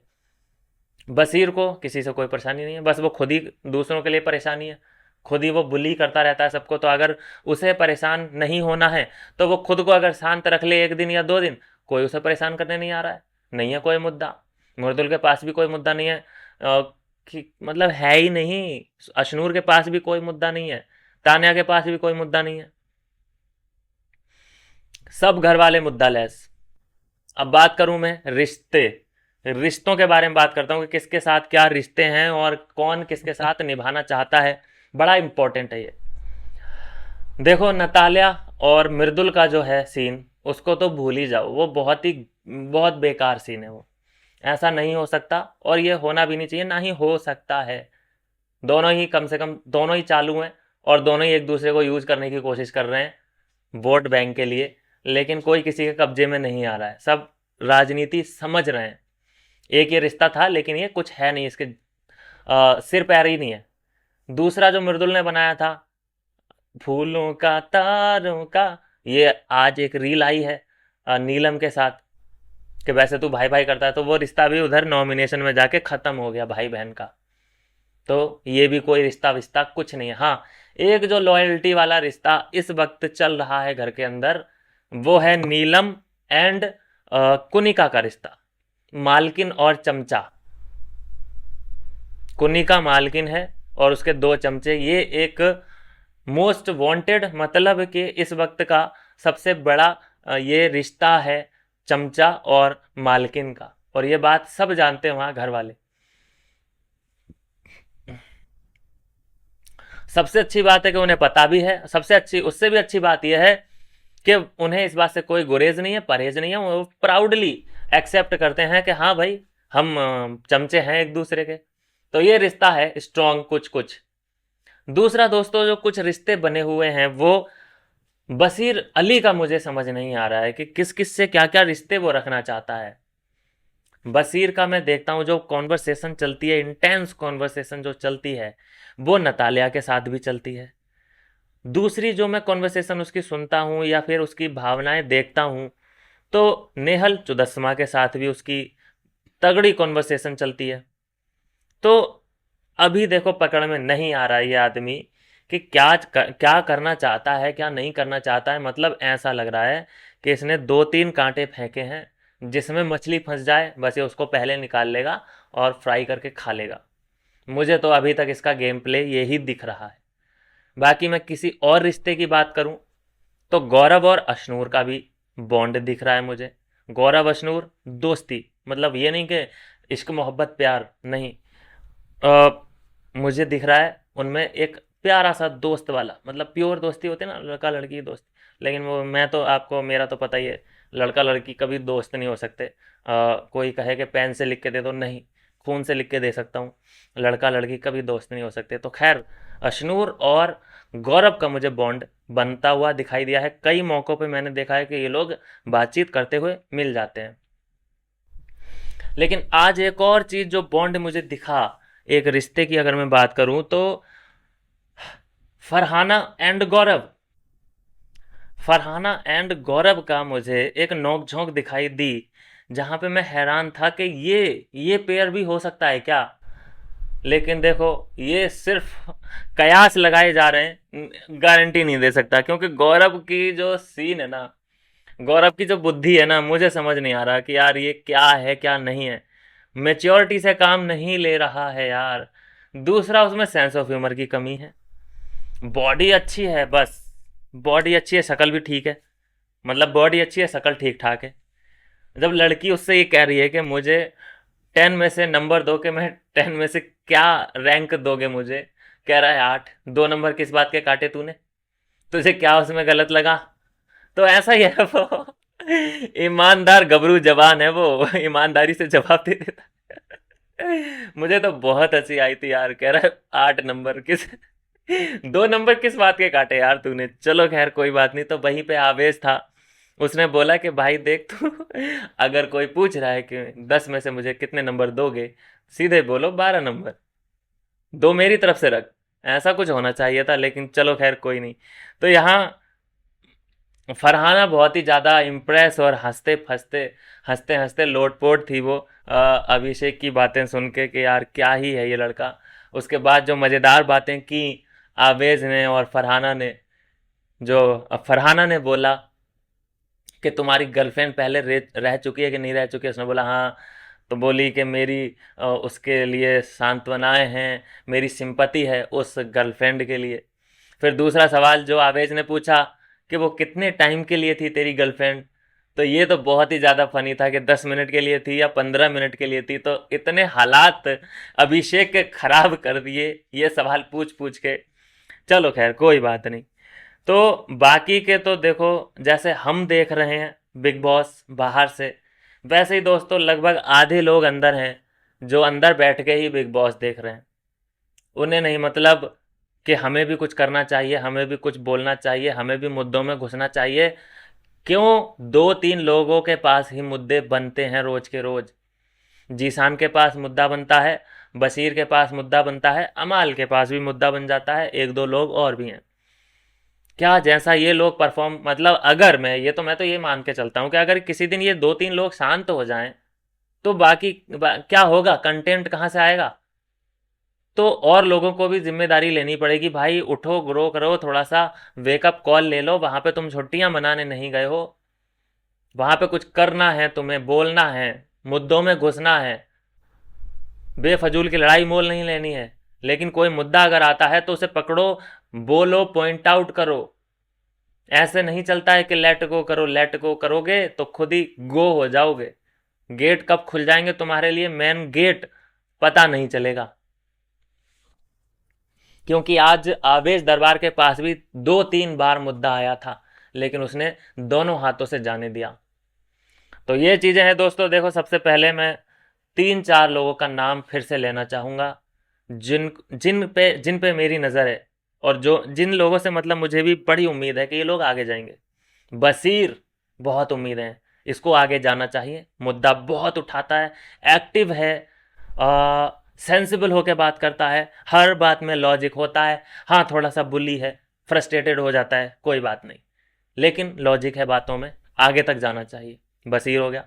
बसीर को किसी से कोई परेशानी नहीं है, बस वो खुद ही दूसरों के लिए परेशानी है, खुद ही वो बुली करता रहता है सबको। तो अगर उसे परेशान नहीं होना है तो वो खुद को अगर शांत रख ले 1 दिन या 2 दिन, कोई उसे परेशान करने नहीं आ रहा है, नहीं है कोई मुद्दा। मुर्दुल के पास भी कोई मुद्दा नहीं है, मतलब है ही नहीं। अशनूर के पास भी कोई मुद्दा नहीं है, तान्या के पास भी कोई मुद्दा नहीं है, सब घर वाले मुद्दा लेस। अब बात करूं मैं रिश्ते, रिश्तों के बारे में बात करता हूं कि किसके साथ क्या रिश्ते हैं और कौन किसके साथ निभाना चाहता है। बड़ा इंपॉर्टेंट है ये। देखो, नतालिया और मृदुल का जो है सीन, उसको तो भूल ही जाओ, वो बहुत बेकार सीन है वो। ऐसा नहीं हो सकता, और ये होना भी नहीं चाहिए, ना ही हो सकता है। दोनों ही, कम से कम दोनों ही चालू हैं, और दोनों ही एक दूसरे को यूज करने की कोशिश कर रहे हैं वोट बैंक के लिए। लेकिन कोई किसी के कब्जे में नहीं आ रहा है, सब राजनीति समझ रहे हैं। एक ये रिश्ता था, लेकिन ये कुछ है नहीं, इसके सिर पैर ही नहीं है। दूसरा जो मृदुल ने बनाया था, फूलों का तारों का, ये आज एक रील आई है नीलम के साथ, कि वैसे तू भाई भाई करता है, तो वो रिश्ता भी उधर नॉमिनेशन में जाके खत्म हो गया भाई बहन का। तो ये भी कोई रिश्ता विश्ता कुछ नहीं है। हाँ, एक जो लॉयल्टी वाला रिश्ता इस वक्त चल रहा है घर के अंदर, वो है नीलम एंड कुनिका का रिश्ता, मालकिन और चमचा। कुनिका मालकिन है और उसके 2 चमचे, ये एक मोस्ट वांटेड, मतलब कि इस वक्त का सबसे बड़ा ये रिश्ता है चमचा और मालकिन का, और ये बात सब जानते हैं वहां घर वाले। सबसे अच्छी बात है कि उन्हें पता भी है, सबसे अच्छी, उससे भी अच्छी बात यह है कि उन्हें इस बात से कोई गुरेज नहीं है, परहेज नहीं है, वो प्राउडली एक्सेप्ट करते हैं कि हाँ भाई, हम चमचे हैं एक दूसरे के। तो ये रिश्ता है स्ट्रॉन्ग कुछ कुछ। दूसरा दोस्तों, जो कुछ रिश्ते बने हुए हैं, वो बसीर अली का मुझे समझ नहीं आ रहा है कि किस किस से क्या क्या रिश्ते वो रखना चाहता है। बसीर का मैं देखता हूँ जो कॉन्वर्सेशन चलती है, इंटेंस कॉन्वर्सेशन जो चलती है, वो नतालिया के साथ भी चलती है। दूसरी जो मैं कॉन्वर्सेशन उसकी सुनता हूँ या फिर उसकी भावनाएं देखता हूँ, तो नेहल चुदस्मा के साथ भी उसकी तगड़ी कॉन्वर्सेशन चलती है। तो अभी देखो पकड़ में नहीं आ रहा ये आदमी कि क्या करना चाहता है, क्या नहीं करना चाहता है। मतलब ऐसा लग रहा है कि इसने 2-3 कांटे फेंके हैं, जिसमें मछली फंस जाए बस ये उसको पहले निकाल लेगा और फ्राई करके खा लेगा। मुझे तो अभी तक इसका गेम प्ले यही दिख रहा है। बाकी मैं किसी और रिश्ते की बात करूं तो गौरव और अशनूर का भी बॉन्ड दिख रहा है मुझे। गौरव अशनूर दोस्ती, मतलब ये नहीं कि इश्क मोहब्बत प्यार, नहीं। अ, मुझे दिख रहा है उनमें एक प्यारा सा दोस्त वाला, मतलब प्योर दोस्ती होती है ना, लड़का लड़की की दोस्ती। लेकिन वो मैं तो आपको, मेरा तो पता ही है, लड़का लड़की कभी दोस्त नहीं हो सकते। कोई कहे कि पेन से लिख के दे दो, नहीं, खून से लिख के दे सकता हूँ। लड़का लड़की कभी दोस्त नहीं हो सकते। तो खैर, अशनूर और गौरव का मुझे बॉन्ड बनता हुआ दिखाई दिया है। कई मौक़ों पे मैंने देखा है कि ये लोग बातचीत करते हुए मिल जाते हैं। लेकिन आज एक और चीज़ जो बॉन्ड मुझे दिखा एक रिश्ते की, अगर मैं बात करूं तो फरहाना एंड गौरव, फरहाना एंड गौरव का मुझे एक नोक झोंक दिखाई दी, जहां पे मैं हैरान था कि ये पेयर भी हो सकता है क्या। लेकिन देखो, ये सिर्फ कयास लगाए जा रहे हैं, गारंटी नहीं दे सकता। क्योंकि गौरव की जो सीन है ना, गौरव की जो बुद्धि है ना, मुझे समझ नहीं आ रहा कि यार ये क्या है क्या नहीं है। मेच्योरिटी से काम नहीं ले रहा है यार। दूसरा, उसमें सेंस ऑफ ह्यूमर की कमी है। बॉडी अच्छी है, बस बॉडी अच्छी है, शक्ल भी ठीक है। मतलब बॉडी अच्छी है, शक्ल ठीक ठाक है। जब लड़की उससे ये कह रही है कि मुझे 10 में से नंबर दो, कि मैं 10 में से क्या रैंक दोगे मुझे, कह रहा है 8। 2 नंबर किस बात के काटे तूने, तुझे क्या उसमें गलत लगा। तो ऐसा ही है वो, ईमानदार गबरू जवान है वो, ईमानदारी से जवाब दे देता है। मुझे तो बहुत हंसी आई थी यार, कह रहा है 8 नंबर किस, 2 नंबर किस बात के काटे यार तूने। चलो खैर कोई बात नहीं। तो वहीं पे आवेश था, उसने बोला कि भाई देख तू, अगर कोई पूछ रहा है कि 10 में से मुझे कितने नंबर दोगे, सीधे बोलो 12 नंबर दो, मेरी तरफ से रख। ऐसा कुछ होना चाहिए था, लेकिन चलो खैर कोई नहीं। तो यहाँ फरहाना बहुत ही ज़्यादा इम्प्रेस और हंसते हंसते लोटपोट थी वो, अभिषेक की बातें सुन के कि यार क्या ही है ये लड़का। उसके बाद जो मज़ेदार बातें की आवेज ने और फरहाना ने, जो फरहाना ने बोला कि तुम्हारी गर्लफ्रेंड पहले रह चुकी है कि नहीं रह चुकी है, उसने बोला हाँ। तो बोली कि मेरी उसके लिए सांत्वनाएं हैं, मेरी सिंपति है उस गर्लफ्रेंड के लिए। फिर दूसरा सवाल जो आवेश ने पूछा कि वो कितने टाइम के लिए थी तेरी गर्लफ्रेंड, तो ये तो बहुत ही ज़्यादा फनी था कि 10 मिनट के लिए थी या 15 मिनट के लिए थी। तो इतने हालात अभिषेक के खराब कर दिए ये सवाल पूछ पूछ के। चलो खैर कोई बात नहीं। तो बाकी के तो देखो, जैसे हम देख रहे हैं बिग बॉस बाहर से, वैसे ही दोस्तों लगभग आधे लोग अंदर हैं जो अंदर बैठ के ही बिग बॉस देख रहे हैं। उन्हें नहीं मतलब कि हमें भी कुछ करना चाहिए, हमें भी कुछ बोलना चाहिए, हमें भी मुद्दों में घुसना चाहिए। क्यों 2-3 लोगों के पास ही मुद्दे बनते हैं रोज के रोज। जीशान के पास मुद्दा बनता है, बशीर के पास मुद्दा बनता है, अमाल के पास भी मुद्दा बन जाता है, 1-2 लोग और भी हैं। क्या जैसा ये लोग परफॉर्म, मतलब अगर मैं तो ये मान के चलता हूँ कि अगर किसी दिन ये 2-3 लोग शांत हो जाएं तो क्या होगा, कंटेंट कहाँ से आएगा। तो और लोगों को भी जिम्मेदारी लेनी पड़ेगी, भाई उठो ग्रो करो, थोड़ा सा वेकअप कॉल ले लो। वहां पे तुम छुट्टियां मनाने नहीं गए हो, वहां पे कुछ करना है, तुम्हें बोलना है, मुद्दों में घुसना है। बेफजूल की लड़ाई मोल नहीं लेनी है। लेकिन कोई मुद्दा अगर आता है तो उसे पकड़ो, बोलो, पॉइंट आउट करो। ऐसे नहीं चलता है कि लेट गो करो, लेट गो करोगे तो खुद ही गो हो जाओगे। गेट कब खुल जाएंगे तुम्हारे लिए, मेन गेट, पता नहीं चलेगा। क्योंकि आज आवेश दरबार के पास भी 2-3 बार मुद्दा आया था, लेकिन उसने दोनों हाथों से जाने दिया। तो ये चीजें हैं दोस्तों। देखो, सबसे पहले मैं 3-4 लोगों का नाम फिर से लेना चाहूंगा, जिन पे मेरी नज़र है, और जो जिन लोगों से मतलब मुझे भी बड़ी उम्मीद है कि ये लोग आगे जाएंगे। बशीर, बहुत उम्मीद है, इसको आगे जाना चाहिए। मुद्दा बहुत उठाता है, एक्टिव है, सेंसिबल होकर बात करता है, हर बात में लॉजिक होता है। हाँ, थोड़ा सा बुली है, फ्रस्ट्रेटेड हो जाता है, कोई बात नहीं, लेकिन लॉजिक है बातों में, आगे तक जाना चाहिए। बशीर हो गया।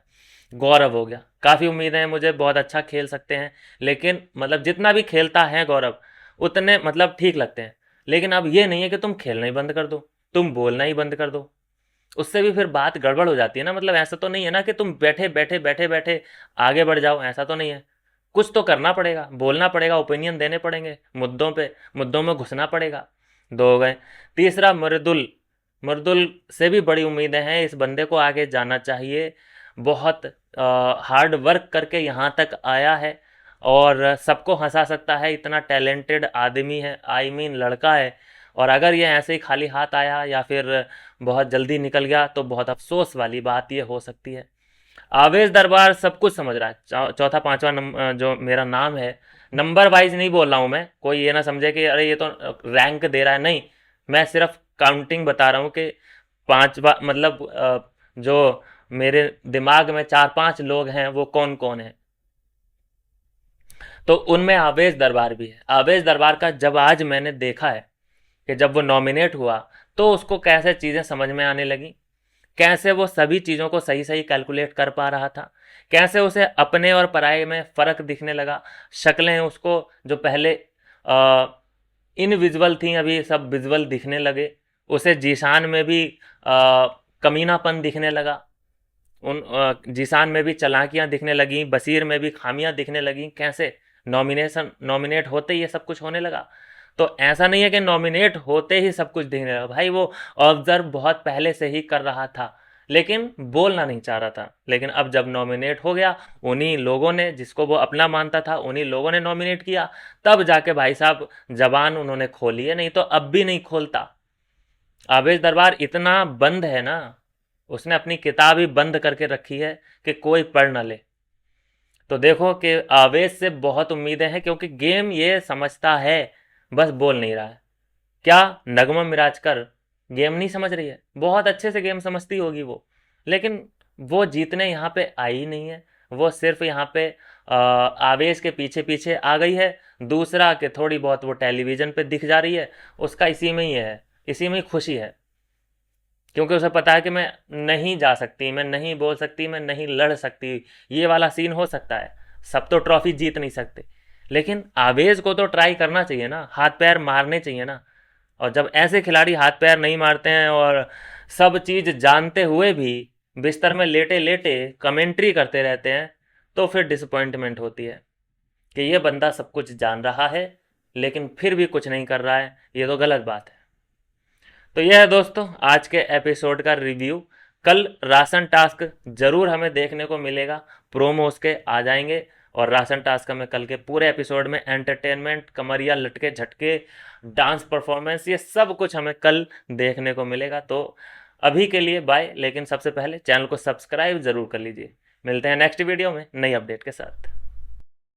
गौरव हो गया, काफ़ी उम्मीदें हैं मुझे, बहुत अच्छा खेल सकते हैं, लेकिन मतलब जितना भी खेलता है गौरव उतने मतलब ठीक लगते हैं। लेकिन अब ये नहीं है कि तुम खेलना ही बंद कर दो, तुम बोलना ही बंद कर दो, उससे भी फिर बात गड़बड़ हो जाती है ना। मतलब ऐसा तो नहीं है ना कि तुम बैठे बैठे बैठे बैठे आगे बढ़ जाओ, ऐसा तो नहीं है। कुछ तो करना पड़ेगा, बोलना पड़ेगा, ओपिनियन देने पड़ेंगे मुद्दों पे, मुद्दों में घुसना पड़ेगा। दो हो गए। तीसरा मृदुल, मृदुल से भी बड़ी उम्मीदें हैं, इस बंदे को आगे जाना चाहिए। बहुत हार्ड वर्क करके यहाँ तक आया है और सबको हंसा सकता है, इतना टैलेंटेड आदमी है, आई मीन लड़का है। और अगर ये ऐसे ही खाली हाथ आया या फिर बहुत जल्दी निकल गया तो बहुत अफसोस वाली बात ये हो सकती है। आवेश दरबार सब कुछ समझ रहा है। चौथा पांचवा जो मेरा नाम है, नंबर वाइज नहीं बोल रहा हूँ मैं, कोई ये ना समझे कि अरे ये तो रैंक दे रहा है, नहीं। मैं सिर्फ काउंटिंग बता रहा हूँ कि पांचवा मतलब जो मेरे दिमाग में चार पांच लोग हैं वो कौन कौन है। तो उनमें आवेश दरबार भी है। आवेश दरबार का जब आज मैंने देखा है कि जब वो नॉमिनेट हुआ तो उसको कैसे चीज़ें समझ में आने लगी, कैसे वो सभी चीज़ों को सही सही कैलकुलेट कर पा रहा था, कैसे उसे अपने और पराये में फ़र्क दिखने लगा। शक्लें उसको जो पहले इनविजुअल थी अभी सब विजुअल दिखने लगे। उसे जीशान में भी कमीनापन दिखने लगा, उन जीशान में भी चालाकियाँ दिखने लगी, बशीर में भी खामियां दिखने लगी। कैसे नॉमिनेट होते ही ये सब कुछ होने लगा। तो ऐसा नहीं है कि नॉमिनेट होते ही सब कुछ दिखने लगा, भाई वो ऑब्जर्व बहुत पहले से ही कर रहा था, लेकिन बोलना नहीं चाह रहा था। लेकिन अब जब नॉमिनेट हो गया, उन्हीं लोगों ने, जिसको वो अपना मानता था, उन्हीं लोगों ने नॉमिनेट किया, तब जाके भाई साहब जबान उन्होंने खोली है, नहीं तो अब भी नहीं खोलता। आवेश दरबार इतना बंद है ना, उसने अपनी किताब ही बंद करके रखी है कि कोई पढ़ ना ले। तो देखो कि आवेश से बहुत उम्मीदें हैं, क्योंकि गेम ये समझता है, बस बोल नहीं रहा है। क्या नगमा मिराजकर गेम नहीं समझ रही है? बहुत अच्छे से गेम समझती होगी वो, लेकिन वो जीतने यहाँ पे आई नहीं है। वो सिर्फ यहाँ पे आवेश के पीछे पीछे आ गई है। दूसरा कि थोड़ी बहुत वो टेलीविज़न पे दिख जा रही है, उसका इसी में ही है, इसी में ही खुशी है। क्योंकि उसे पता है कि मैं नहीं जा सकती, मैं नहीं बोल सकती, मैं नहीं लड़ सकती, ये वाला सीन हो सकता है। सब तो ट्रॉफी जीत नहीं सकते, लेकिन आवेश को तो ट्राई करना चाहिए ना, हाथ पैर मारने चाहिए ना। और जब ऐसे खिलाड़ी हाथ पैर नहीं मारते हैं और सब चीज़ जानते हुए भी बिस्तर में लेटे लेटे कमेंट्री करते रहते हैं, तो फिर डिसअपॉइंटमेंट होती है कि ये बंदा सब कुछ जान रहा है लेकिन फिर भी कुछ नहीं कर रहा है, ये तो गलत बात है। तो यह है दोस्तों आज के एपिसोड का रिव्यू। कल राशन टास्क जरूर हमें देखने को मिलेगा, प्रोमो उसके आ जाएंगे। और राशन टास्क में कल के पूरे एपिसोड में एंटरटेनमेंट, कमरिया लटके झटके, डांस परफॉर्मेंस, ये सब कुछ हमें कल देखने को मिलेगा। तो अभी के लिए बाय, लेकिन सबसे पहले चैनल को सब्सक्राइब जरूर कर लीजिए। मिलते हैं नेक्स्ट वीडियो में नई अपडेट के साथ।